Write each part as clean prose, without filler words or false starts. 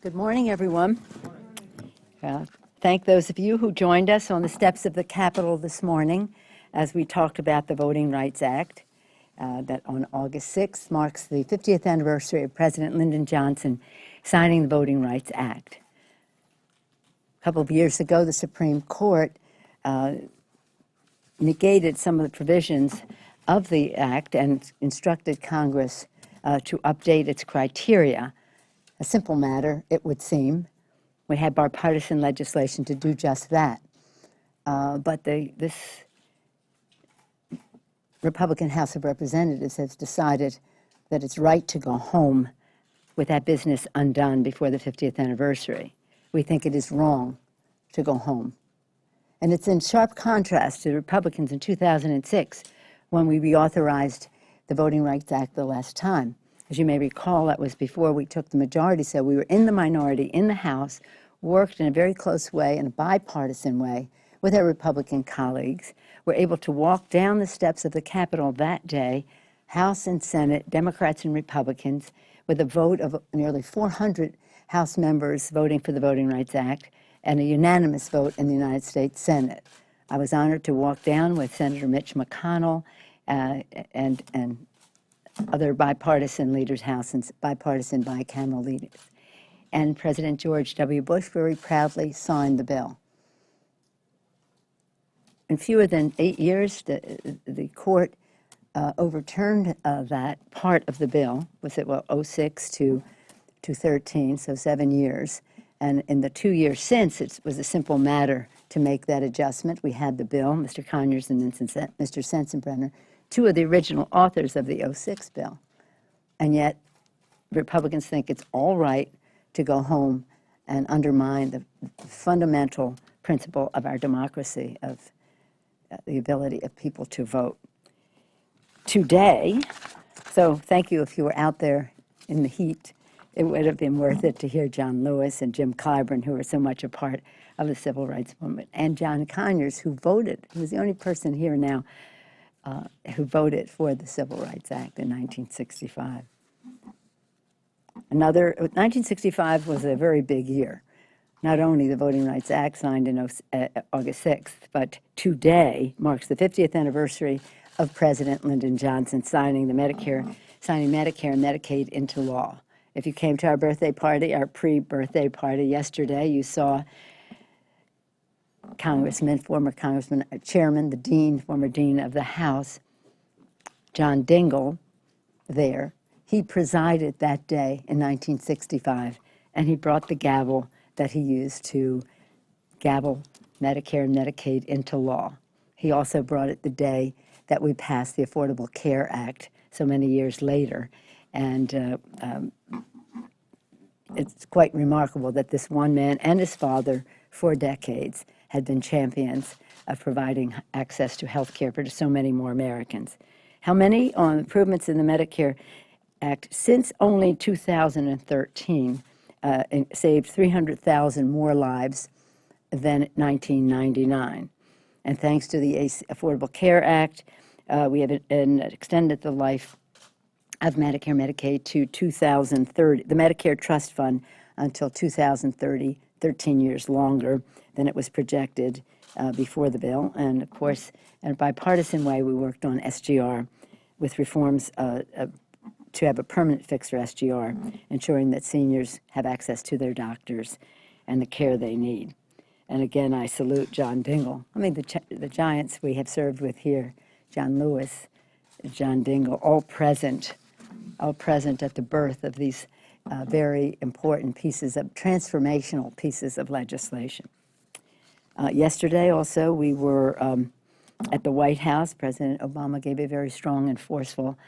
Good morning, everyone. Thank those of you who joined us on the steps of the Capitol this morning as we talked about the Voting Rights Act that on August 6th marks the 50th anniversary of President Lyndon Johnson signing the Voting Rights Act. A couple of years ago, the Supreme Court negated some of the provisions of the act and instructed Congress to update its criteria. A simple matter, it would seem. We had bipartisan legislation to do just that. But this Republican House of Representatives has decided that it's right to go home with that business undone before the 50th anniversary. We think it is wrong to go home. And it's in sharp contrast to the Republicans in 2006 when we reauthorized the Voting Rights Act the last time. As you may recall, that was before we took the majority, so we were in the minority in the House, worked in a very close way, in a bipartisan way, with our Republican colleagues. We're able to walk down the steps of the Capitol that day, House and Senate, Democrats and Republicans, with a vote of nearly 400 House members voting for the Voting Rights Act and a unanimous vote in the United States Senate. I was honored to walk down with Senator Mitch McConnell and other bipartisan leaders, House and bipartisan bicameral leaders. And President George W. Bush very proudly signed the bill. In fewer than 8 years, the court overturned that part of the bill, was it 06 to 13, so 7 years. And in the 2 years since, it was a simple matter to make that adjustment. We had the bill, Mr. Conyers and Mr. Sensenbrenner, two of the original authors of the 06 bill. And yet, Republicans think it's all right to go home and undermine the fundamental principle of our democracy, of the ability of people to vote. Today, so thank you if you were out there in the heat. It would have been worth it to hear John Lewis and Jim Clyburn, who are so much a part of the civil rights movement, and John Conyers, who voted. He was the only person here now who voted for the Civil Rights Act in 1965. 1965 was a very big year. Not only the Voting Rights Act signed in August 6th, but today marks the 50th anniversary of President Lyndon Johnson signing Medicare and Medicaid into law. If you came to our birthday party, our pre-birthday party yesterday, you saw former Congressman, Chairman, the Dean, former Dean of the House, John Dingell, there. He presided that day in 1965, and he brought the gavel that he used to gavel Medicare and Medicaid into law. He also brought it the day that we passed the Affordable Care Act so many years later. And it's quite remarkable that this one man and his father, for decades, had been champions of providing access to health care for so many more Americans. How many on improvements in the Medicare Act since only 2013 saved 300,000 more lives than 1999. And thanks to the Affordable Care Act, we have extended the life of Medicare and Medicaid to 2030, the Medicare Trust Fund until 2030, 13 years longer than it was projected before the bill. And of course, in a bipartisan way, we worked on SGR with reforms to have a permanent fix for SGR, ensuring that seniors have access to their doctors and the care they need. And again, I salute John Dingell. I mean, the giants we have served with here, John Lewis, John Dingell, all present at the birth of these very important transformational pieces of legislation. Yesterday also, we were at the White House. President Obama gave a very strong and forceful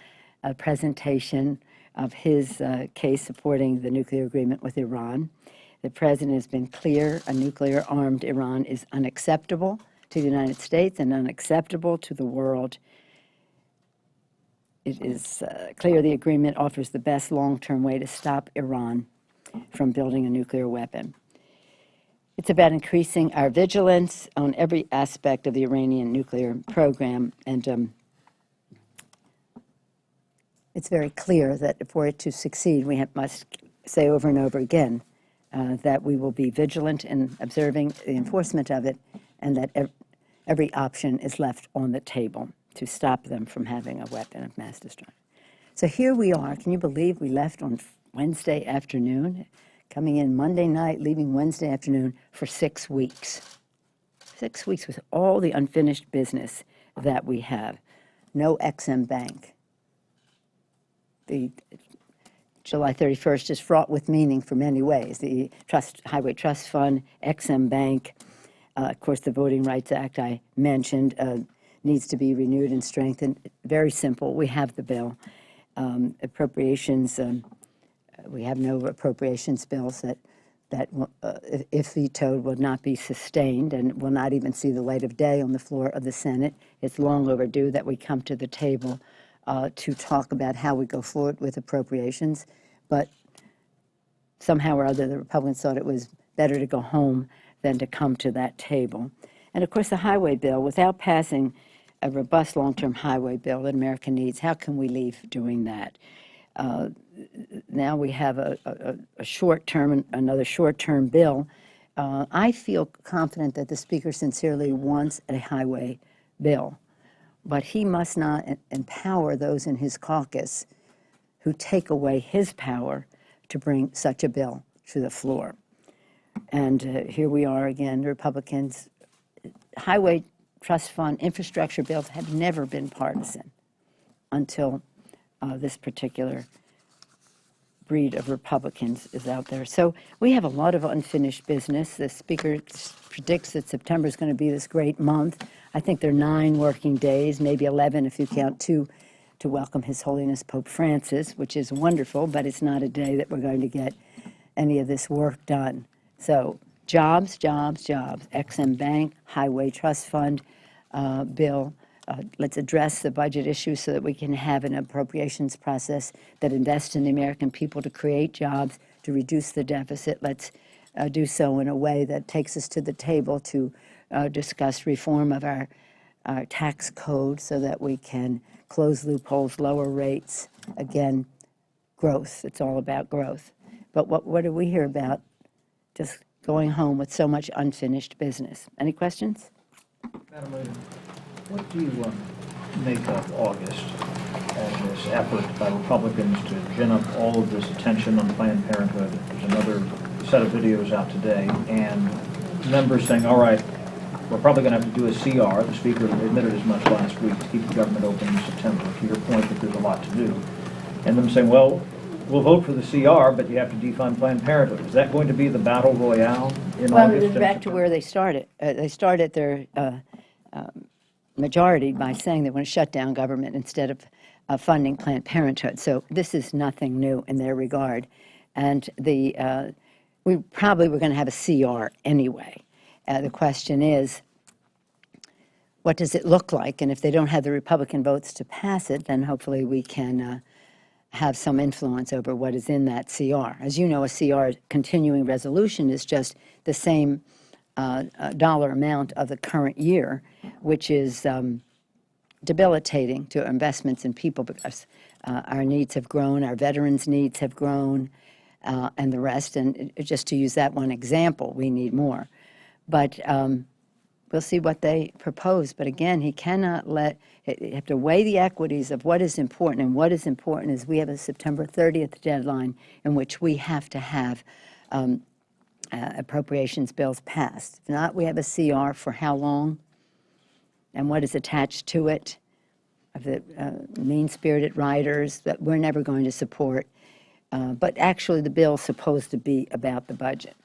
presentation of his case supporting the nuclear agreement with Iran. The president has been clear: a nuclear-armed Iran is unacceptable to the United States and unacceptable to the world. It is clear the agreement offers the best long-term way to stop Iran from building a nuclear weapon. It's about increasing our vigilance on every aspect of the Iranian nuclear program, and it's very clear that for it to succeed, we must say over and over again that we will be vigilant in observing the enforcement of it, and that every option is left on the table to stop them from having a weapon of mass destruction. So here we are. Can you believe we left on Wednesday afternoon, coming in Monday night, leaving Wednesday afternoon for 6 weeks? 6 weeks with all the unfinished business that we have. No XM Bank. The July 31st is fraught with meaning for many ways. The Highway Trust Fund, XM Bank, of course, the Voting Rights Act I mentioned needs to be renewed and strengthened. Very simple. We have the bill. Appropriations, we have no appropriations bills that if vetoed, will not be sustained and will not even see the light of day on the floor of the Senate. It's long overdue that we come to the table to talk about how we go forward with appropriations, but somehow or other the Republicans thought it was better to go home than to come to that table. And of course the highway bill, without passing a robust long-term highway bill that America needs, how can we leave doing that? Now we have a short-term, another short-term bill. I feel confident that the Speaker sincerely wants a highway bill, but he must not empower those in his caucus who take away his power to bring such a bill to the floor. And here we are again, the Republicans. Highway Trust Fund infrastructure bills have never been partisan until this particular breed of Republicans is out there. So we have a lot of unfinished business. The Speaker predicts that September is going to be this great month. I think there are 9 working days, maybe 11 if you count 2, to welcome His Holiness Pope Francis, which is wonderful, but it's not a day that we're going to get any of this work done. So jobs, jobs, jobs. XM Bank, Highway Trust Fund bill. Let's address the budget issue so that we can have an appropriations process that invests in the American people to create jobs, to reduce the deficit. Let's do so in a way that takes us to the table to discuss reform of our tax code so that we can close loopholes, lower rates. Again, growth. It's all about growth. But what do we hear about? Just going home with so much unfinished business. Any questions? Madam Leader, what do you make of August and this effort by Republicans to gin up all of this attention on Planned Parenthood? There's another set of videos out today, and members saying, all right, we're probably going to have to do a CR. The Speaker admitted as much last week to keep the government open in September, to your point that there's a lot to do. And them saying, well, we'll vote for the CR, but you have to defund Planned Parenthood. Is that going to be the battle royale in August? Well, back to where they started. They started their majority by saying they want to shut down government instead of funding Planned Parenthood. So this is nothing new in their regard. And we probably were going to have a CR anyway. The question is, what does it look like? And if they don't have the Republican votes to pass it, then hopefully we can have some influence over what is in that CR. As you know, a CR, continuing resolution, is just the same dollar amount of the current year, which is debilitating to investments in people because our needs have grown, our veterans' needs have grown, and the rest. And just to use that one example, we need more. But we'll see what they propose. But again, he cannot you have to weigh the equities of what is important. And what is important is we have a September 30th deadline in which we have to have appropriations bills passed. If not, we have a CR for how long and what is attached to it, of the mean-spirited rioters that we're never going to support. But actually, the bill is supposed to be about the budget.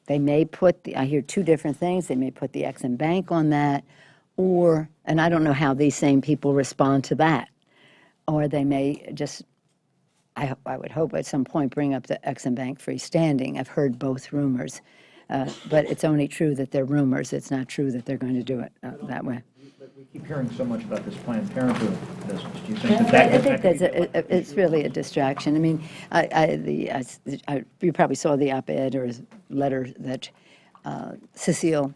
They may put I hear 2 different things. They may put the XM Bank on that, and I don't know how these same people respond to that, or they may just, I would hope at some point, bring up the XM Bank freestanding. I've heard both rumors, but it's only true that they're rumors. It's not true that they're going to do it that way. But we keep hearing so much about this Planned Parenthood business. Do you think I think it's really a distraction. I mean, you probably saw the op-ed or letter that Cecile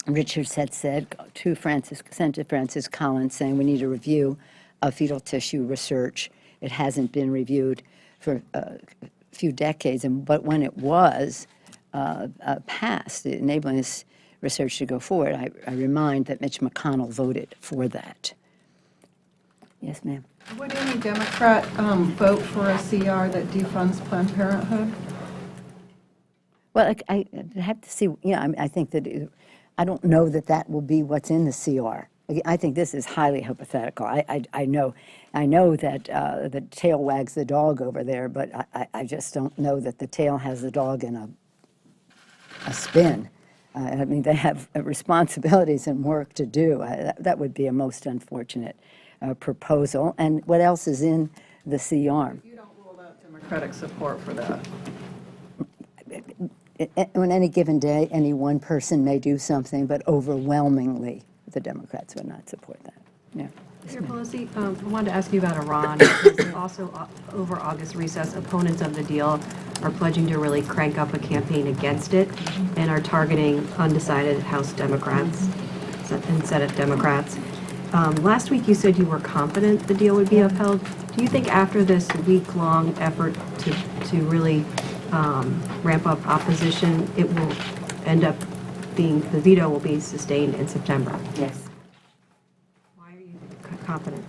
Richards had sent to Francis Collins, saying we need a review of fetal tissue research. It hasn't been reviewed for few decades, but when it was passed, enabling this research to go forward, I remind that Mitch McConnell voted for that. Yes, ma'am. Would any Democrat vote for a CR that defunds Planned Parenthood? Well, I have to see, I think that, I don't know that that will be what's in the CR. I think this is highly hypothetical. I know that the tail wags the dog over there, but I just don't know that the tail has the dog in a spin. I mean, they have responsibilities and work to do. That would be a most unfortunate proposal. And what else is in the CR? You don't rule out Democratic support for that. On any given day, any one person may do something, but overwhelmingly, the Democrats would not support that. Yeah. Chair Pelosi, I wanted to ask you about Iran. Because also, over August recess, opponents of the deal are pledging to really crank up a campaign against it and are targeting undecided House Democrats and Senate Democrats. Last week, you said you were confident the deal would be upheld. Do you think after this week-long effort to really ramp up opposition, it will end up being, the veto will be sustained in September? Yes. Why are you confident?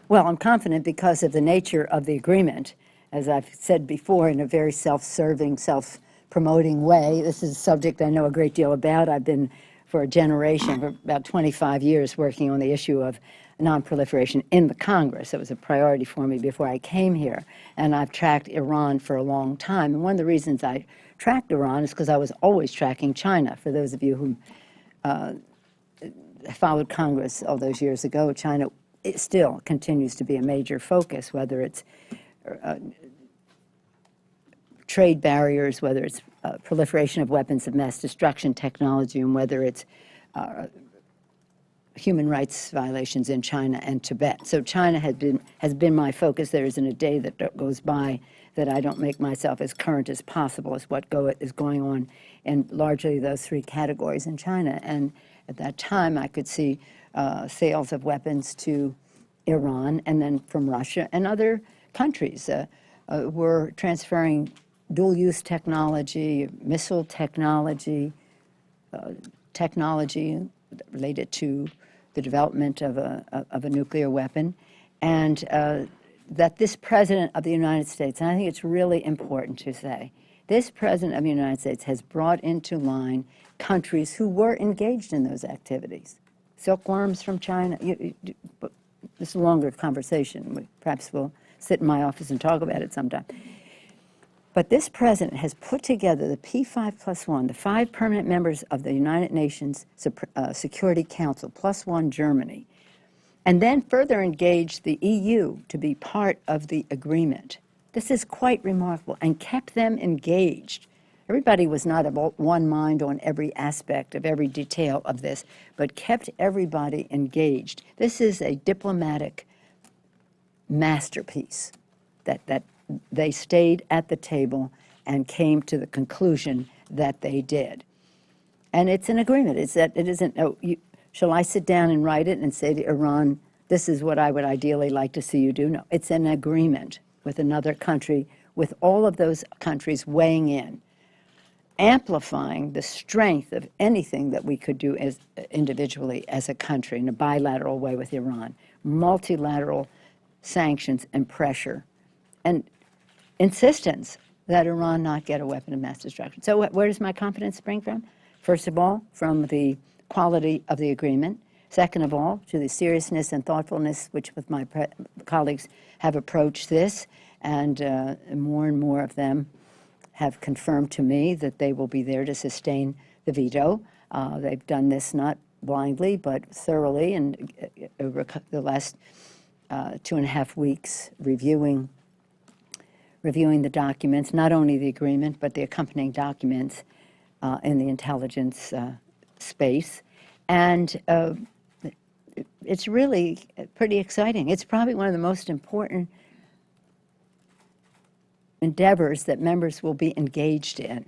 Well, I'm confident because of the nature of the agreement. As I've said before, in a very self-serving, self-promoting way. This is a subject I know a great deal about. I've been, for a generation, for about 25 years, working on the issue of non-proliferation in the Congress. It was a priority for me before I came here. And I've tracked Iran for a long time. And one of the reasons I tracked Iran is because I was always tracking China. For those of you who followed Congress all those years ago, China it still continues to be a major focus, whether it's trade barriers, whether it's proliferation of weapons of mass destruction technology, and whether it's human rights violations in China and Tibet. So China has been my focus. There isn't a day that goes by that I don't make myself as current as possible as what is going on in largely those three categories in China. And at that time, I could see sales of weapons to Iran and then from Russia and other countries. Were transferring dual-use technology, missile technology, technology related to the development of a nuclear weapon, and that this President of the United States, and I think it's really important to say, this President of the United States has brought into line countries who were engaged in those activities. Silkworms from China. This is a longer conversation. Perhaps we'll sit in my office and talk about it sometime. But this president has put together the P5+1, the 5 permanent members of the United Nations Security Council, +1 Germany, and then further engaged the EU to be part of the agreement. This is quite remarkable, and kept them engaged. Everybody was not of one mind on every aspect of every detail of this, but kept everybody engaged. This is a diplomatic masterpiece that they stayed at the table and came to the conclusion that they did. And it's an agreement. It's that it isn't, shall I sit down and write it and say to Iran, this is what I would ideally like to see you do? No, it's an agreement with another country, with all of those countries weighing in, amplifying the strength of anything that we could do as individually as a country in a bilateral way with Iran, multilateral sanctions and pressure, and insistence that Iran not get a weapon of mass destruction. So where does my confidence spring from? First of all, from the quality of the agreement. Second of all, to the seriousness and thoughtfulness which with my colleagues have approached this, and more of them have confirmed to me that they will be there to sustain the veto. They've done this not blindly, but thoroughly, and over the last 2.5 weeks reviewing the documents, not only the agreement, but the accompanying documents in the intelligence space. And it's really pretty exciting. It's probably one of the most important endeavors that members will be engaged in.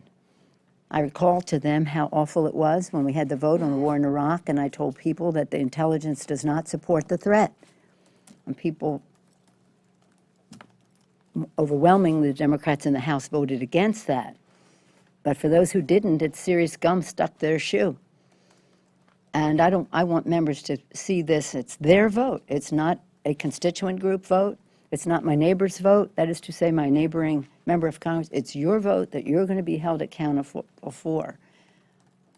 I recall to them how awful it was when we had the vote on the war in Iraq, and I told people that the intelligence does not support the threat. And people overwhelmingly, the Democrats in the House voted against that. But for those who didn't, it's serious gum stuck their shoe. And I want members to see this. It's their vote. It's not a constituent group vote. It's not my neighbor's vote. That is to say, my neighboring member of Congress. It's your vote that you're going to be held accountable for.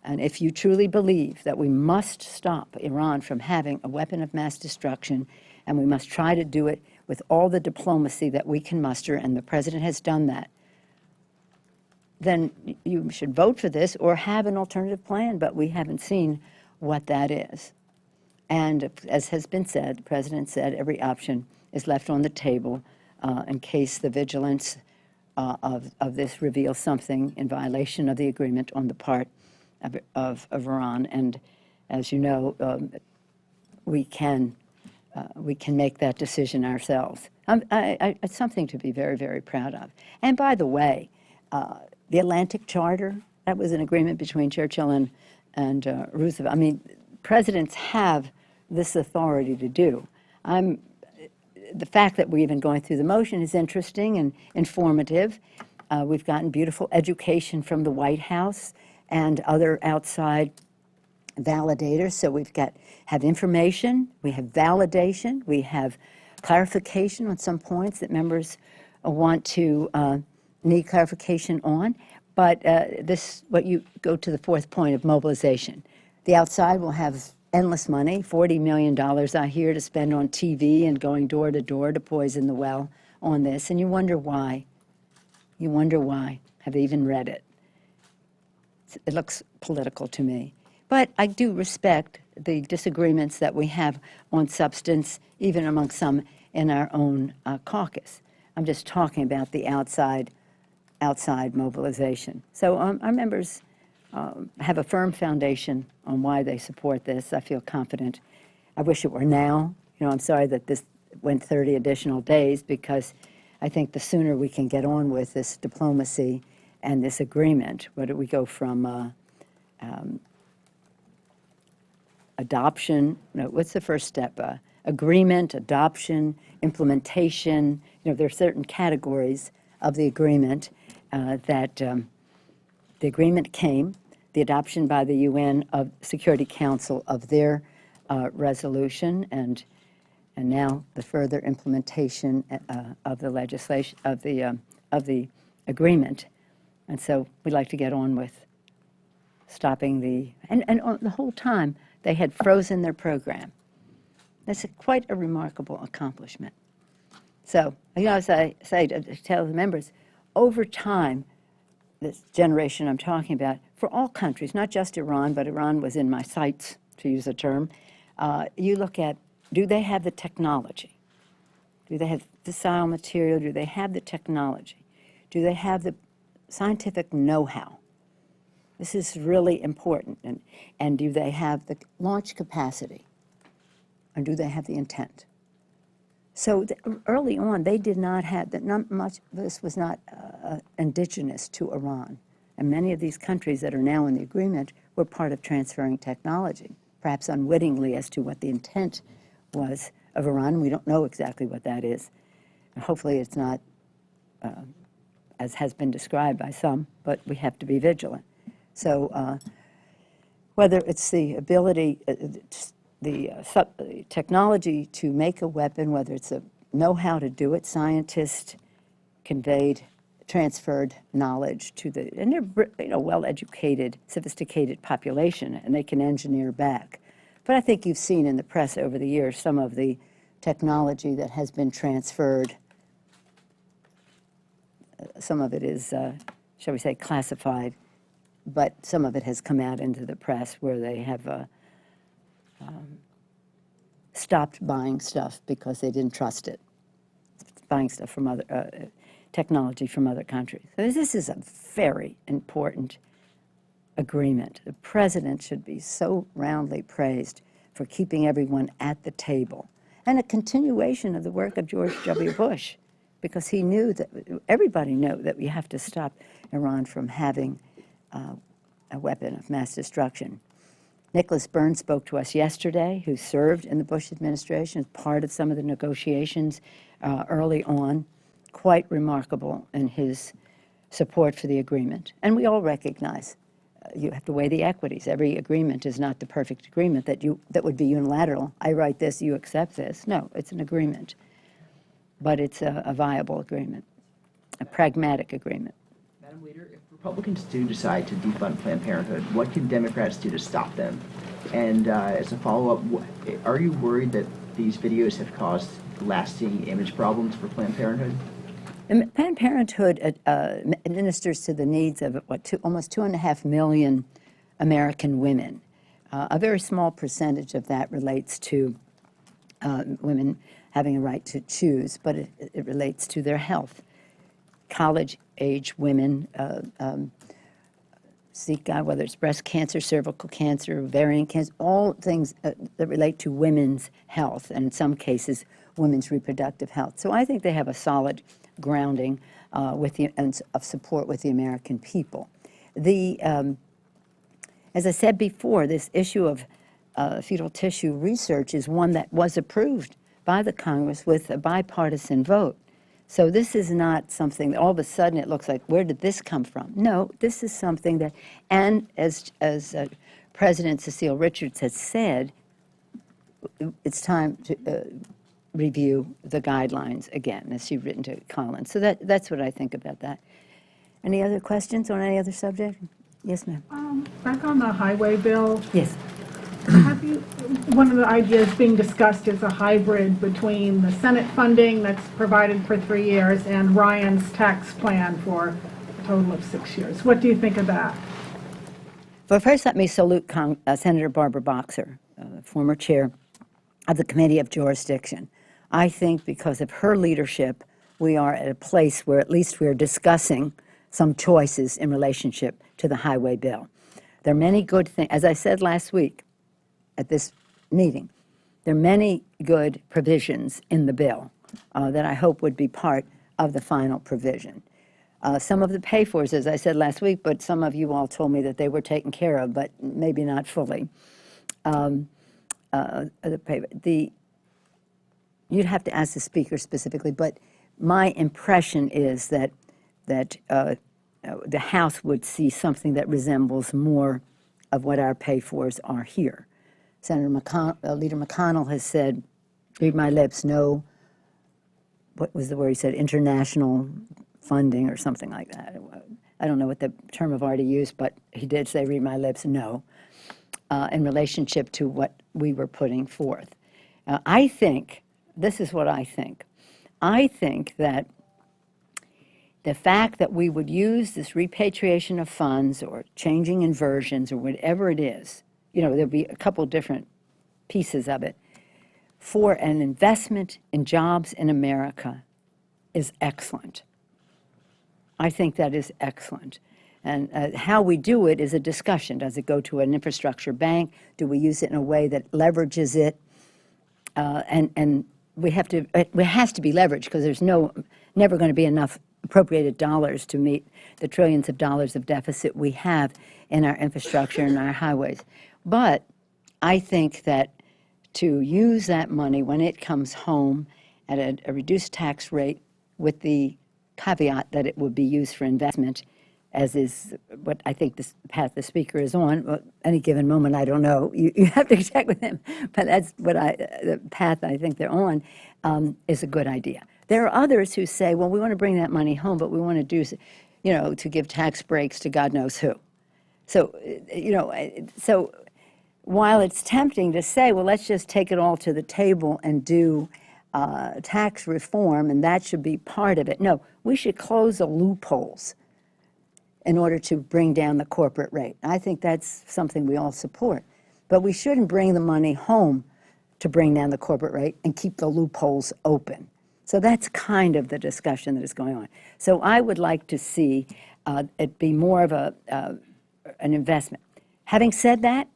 And if you truly believe that we must stop Iran from having a weapon of mass destruction, and we must try to do it with all the diplomacy that we can muster, and the president has done that, then you should vote for this or have an alternative plan, but we haven't seen what that is. And as has been said, the president said every option is left on the table in case the vigilance of this reveals something in violation of the agreement on the part of Iran. And as you know, we can make that decision ourselves. It's something to be very, very proud of. And by the way, the Atlantic Charter, that was an agreement between Churchill and Roosevelt. I mean, presidents have this authority to do. The fact that we're even going through the motion is interesting and informative. We've gotten beautiful education from the White House and other outside validators. So have information, we have validation, we have clarification on some points that members want to need clarification on. But what you go to the fourth point of mobilization. The outside will have endless money, $40 million I hear to spend on TV and going door to door to poison the well on this. And you wonder why. You wonder why. Have they even read it? It looks political to me. But I do respect the disagreements that we have on substance, even among some in our own caucus. I'm just talking about the outside mobilization. So our members have a firm foundation on why they support this. I feel confident. I wish it were now. I'm sorry that this went 30 additional days, because I think the sooner we can get on with this diplomacy and this agreement, whether we go from adoption, what's the first step? Agreement, adoption, implementation. There are certain categories of the agreement that the agreement came, the adoption by the UN of Security Council of their resolution, and now the further implementation of the legislation of the agreement. And so we'd like to get on with stopping and the whole time they had frozen their program. That's quite a remarkable accomplishment. So, as I say, to tell the members, over time, this generation I'm talking about, for all countries, not just Iran, but Iran was in my sights, to use a term, you look at, do they have the technology? Do they have fissile material? Do they have the technology? Do they have the scientific know-how? This is really important. And do they have the launch capacity? And do they have the intent? So early on, they did not have, not much, this was not indigenous to Iran. And many of these countries that are now in the agreement were part of transferring technology, perhaps unwittingly as to what the intent was of Iran. We don't know exactly what that is. And hopefully it's not, as has been described by some, but we have to be vigilant. So whether it's the ability, the technology to make a weapon, whether it's a know-how to do it, scientists conveyed, transferred knowledge to and they're well-educated, sophisticated population, and they can engineer back. But I think you've seen in the press over the years some of the technology that has been transferred. Some of it is, shall we say, classified, but some of it has come out into the press where they have stopped buying stuff because they didn't trust it, buying stuff from other technology from other countries. So this is a very important agreement. The president should be so roundly praised for keeping everyone at the table, and a continuation of the work of George W. Bush, because he knew that everybody knew that we have to stop Iran from having a weapon of mass destruction. Nicholas Burns spoke to us yesterday, who served in the Bush administration as part of some of the negotiations early on quite remarkable in his support for the agreement. And we all recognize you have to weigh the equities. Every agreement is not the perfect agreement that would be unilateral. I write this, you accept this. No, it's an agreement. But it's a viable agreement, a pragmatic agreement. Madam Leader, if Republicans do decide to defund Planned Parenthood, what can Democrats do to stop them? And as a follow-up, are you worried that these videos have caused lasting image problems for Planned Parenthood? And Planned Parenthood administers to the needs of almost 2.5 million American women. A very small percentage of that relates to women having a right to choose, but it relates to their health. College-age women seek out, whether it's breast cancer, cervical cancer, ovarian cancer, all things that relate to women's health, and in some cases, women's reproductive health. So I think they have a solid grounding and of support with the American people. As I said before, this issue of fetal tissue research is one that was approved by the Congress with a bipartisan vote. So this is not something that all of a sudden it looks like, where did this come from? No, this is something that, and as President Cecile Richards has said, it's time to review the guidelines again, as she's written to Collins. So that's what I think about that. Any other questions on any other subject? Yes, ma'am. Back on the highway bill, Yes. one of the ideas being discussed is a hybrid between the Senate funding that's provided for 3 years and Ryan's tax plan for a total of 6 years. What do you think of that? Well, first let me salute Senator Barbara Boxer, former chair of the Committee of Jurisdiction. I think because of her leadership, we are at a place where at least we're discussing some choices in relationship to the highway bill. There are many good things, as I said last week at this meeting, there are many good provisions in the bill that I hope would be part of the final provision. Some of the pay-fors, as I said last week, but some of you all told me that they were taken care of, but maybe not fully. You'd have to ask the speaker specifically, but my impression is that the House would see something that resembles more of what our pay-fors are here. Leader McConnell has said, read my lips, no, what was the word he said, international funding or something like that. I don't know what the term of art he used, but he did say, read my lips, no, in relationship to what we were putting forth. I think, this is what I think. I think that the fact that we would use this repatriation of funds or changing inversions or whatever it is, there'll be a couple different pieces of it, for an investment in jobs in America is excellent. I think that is excellent. And how we do it is a discussion. Does it go to an infrastructure bank? Do we use it in a way that leverages it? And it has to be leveraged because there's never going to be enough appropriated dollars to meet the trillions of dollars of deficit we have in our infrastructure and our highways. But I think that to use that money when it comes home at a reduced tax rate with the caveat that it would be used for investment, as is what I think this path the speaker is on. Well, any given moment, I don't know. You have to check with him, but that's what the path I think they're on is a good idea. There are others who say, well, we want to bring that money home, but we want to do, to give tax breaks to God knows who. So, so while it's tempting to say, well, let's just take it all to the table and do tax reform, and that should be part of it. No, we should close the loopholes in order to bring down the corporate rate. I think that's something we all support. But we shouldn't bring the money home to bring down the corporate rate and keep the loopholes open. So that's kind of the discussion that is going on. So I would like to see it be more of an investment. Having said that,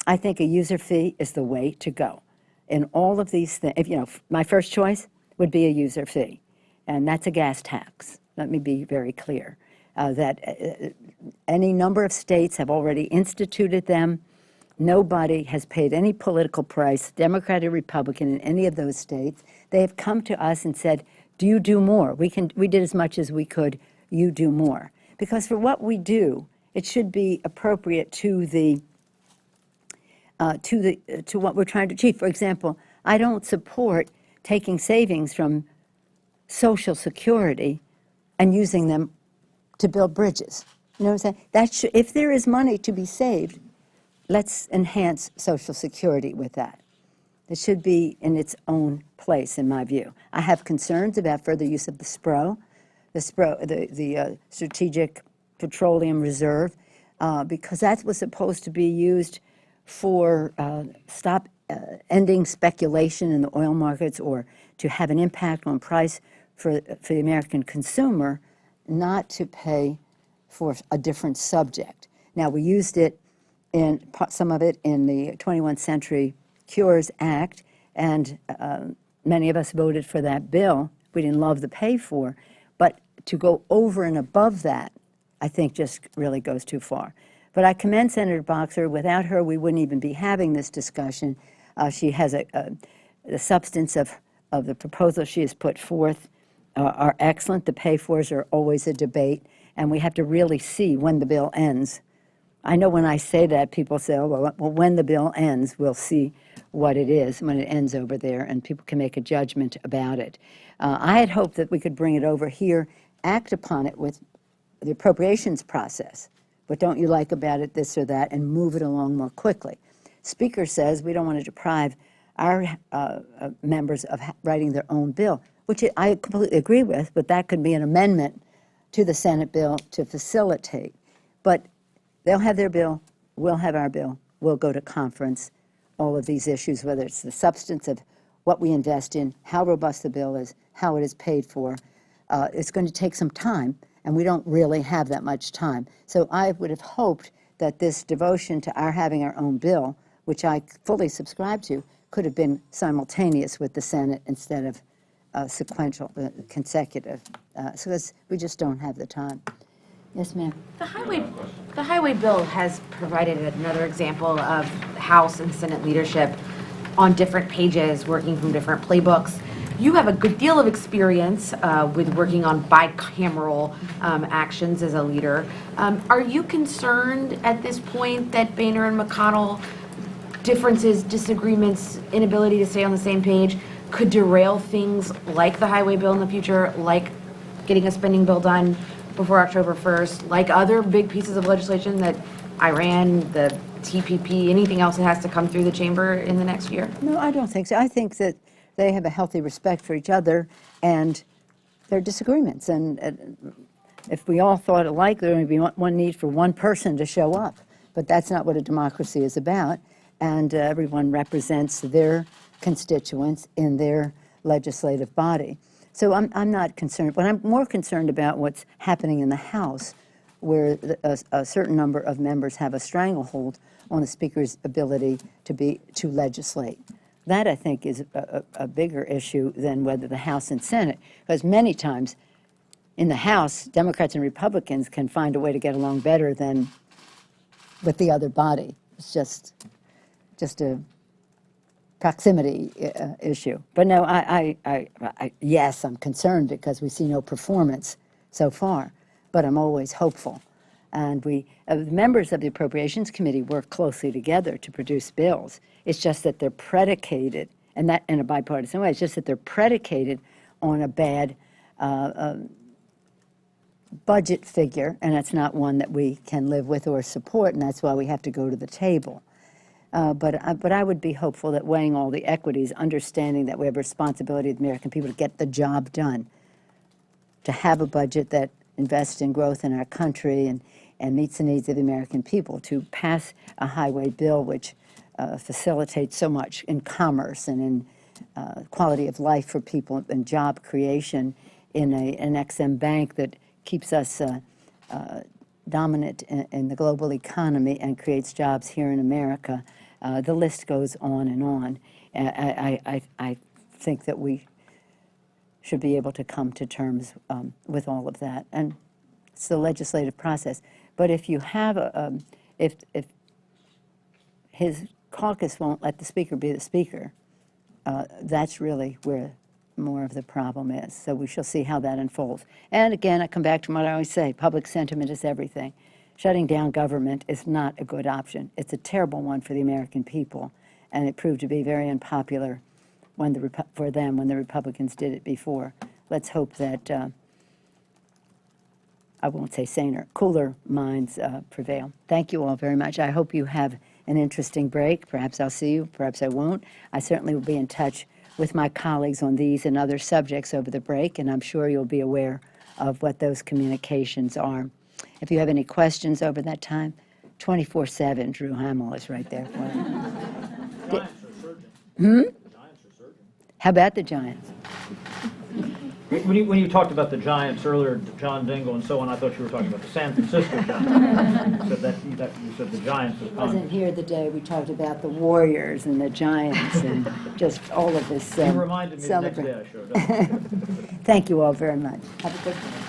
I think a user fee is the way to go. In all of these things, my first choice would be a user fee, and that's a gas tax. Let me be very clear. That any number of states have already instituted them. Nobody has paid any political price, Democrat or Republican, in any of those states. They have come to us and said, Do you do more? We did as much as we could. You do more. Because for what we do, it should be appropriate to what we're trying to achieve. For example, I don't support taking savings from Social Security and using them to build bridges. You know what I'm saying? If there is money to be saved, let's enhance Social Security with that. It should be in its own place, in my view. I have concerns about further use of the Strategic Petroleum Reserve, because that was supposed to be used for ending speculation in the oil markets, or to have an impact on price for the American consumer, not to pay for a different subject. Now, we used it some of it in the 21st Century Cures Act, and many of us voted for that bill. We didn't love the pay for, but to go over and above that, I think just really goes too far. But I commend Senator Boxer. Without her, we wouldn't even be having this discussion. She has the substance of the proposals she has put forth are excellent. The pay-fors are always a debate, and we have to really see when the bill ends. I know when I say that, people say, oh, well, when the bill ends, we'll see what it is when it ends over there, and people can make a judgment about it. I had hoped that we could bring it over here, act upon it with the appropriations process. What don't you like about it, this or that, and move it along more quickly. Speaker says we don't want to deprive our members of writing their own bill, which I completely agree with, but that could be an amendment to the Senate bill to facilitate. But they'll have their bill, we'll have our bill, we'll go to conference. All of these issues, whether it's the substance of what we invest in, how robust the bill is, how it is paid for, it's going to take some time, and we don't really have that much time. So I would have hoped that this devotion to our having our own bill, which I fully subscribe to, could have been simultaneous with the Senate instead of consecutive, because we just don't have the time. Yes, ma'am. The highway bill has provided another example of House and Senate leadership on different pages, working from different playbooks. You have a good deal of experience with working on bicameral actions as a leader. Are you concerned at this point that Boehner and McConnell differences, disagreements, inability to stay on the same page could derail things like the highway bill in the future, like getting a spending bill done before October 1st, like other big pieces of legislation that Iran, the TPP, anything else that has to come through the chamber in the next year? No, I don't think so. I think that they have a healthy respect for each other and their disagreements. And if we all thought alike, there would be one need for one person to show up. But that's not what a democracy is about. And everyone represents their constituents in their legislative body. So I'm not concerned, but I'm more concerned about what's happening in the House, where a certain number of members have a stranglehold on the Speaker's ability to legislate. That, I think, is a bigger issue than whether the House and Senate, because many times in the House, Democrats and Republicans can find a way to get along better than with the other body. It's just a proximity issue. But no, yes, I'm concerned because we see no performance so far, but I'm always hopeful. And the members of the Appropriations Committee work closely together to produce bills. It's just that they're predicated, and that in a bipartisan way, it's just that they're predicated on a bad budget figure, and that's not one that we can live with or support, and that's why we have to go to the table. But I would be hopeful that weighing all the equities, understanding that we have a responsibility to the American people to get the job done, to have a budget that invests in growth in our country and meets the needs of the American people, to pass a highway bill which facilitates so much in commerce and in quality of life for people and job creation in an XM bank that keeps us dominant in the global economy and creates jobs here in America. The list goes on and on. I think that we should be able to come to terms with all of that. And it's the legislative process. But if you have if his caucus won't let the Speaker be the Speaker, that's really where more of the problem is. So we shall see how that unfolds. And again, I come back to what I always say, public sentiment is everything. Shutting down government is not a good option. It's a terrible one for the American people, and it proved to be very unpopular for them when the Republicans did it before. Let's hope that, I won't say saner, cooler minds prevail. Thank you all very much. I hope you have an interesting break. Perhaps I'll see you, perhaps I won't. I certainly will be in touch with my colleagues on these and other subjects over the break, and I'm sure you'll be aware of what those communications are. If you have any questions over that time, 24/7, Drew Hamel is right there for you. Giants are surging. Giants are surging. How about the Giants? When you talked about the Giants earlier, John Dingle and so on, I thought you were talking about the San Francisco Giants. You said the Giants was I wasn't here the day we talked about the Warriors and the Giants and just all of this. You reminded me the next day I showed up. Thank you all very much. Have a good day.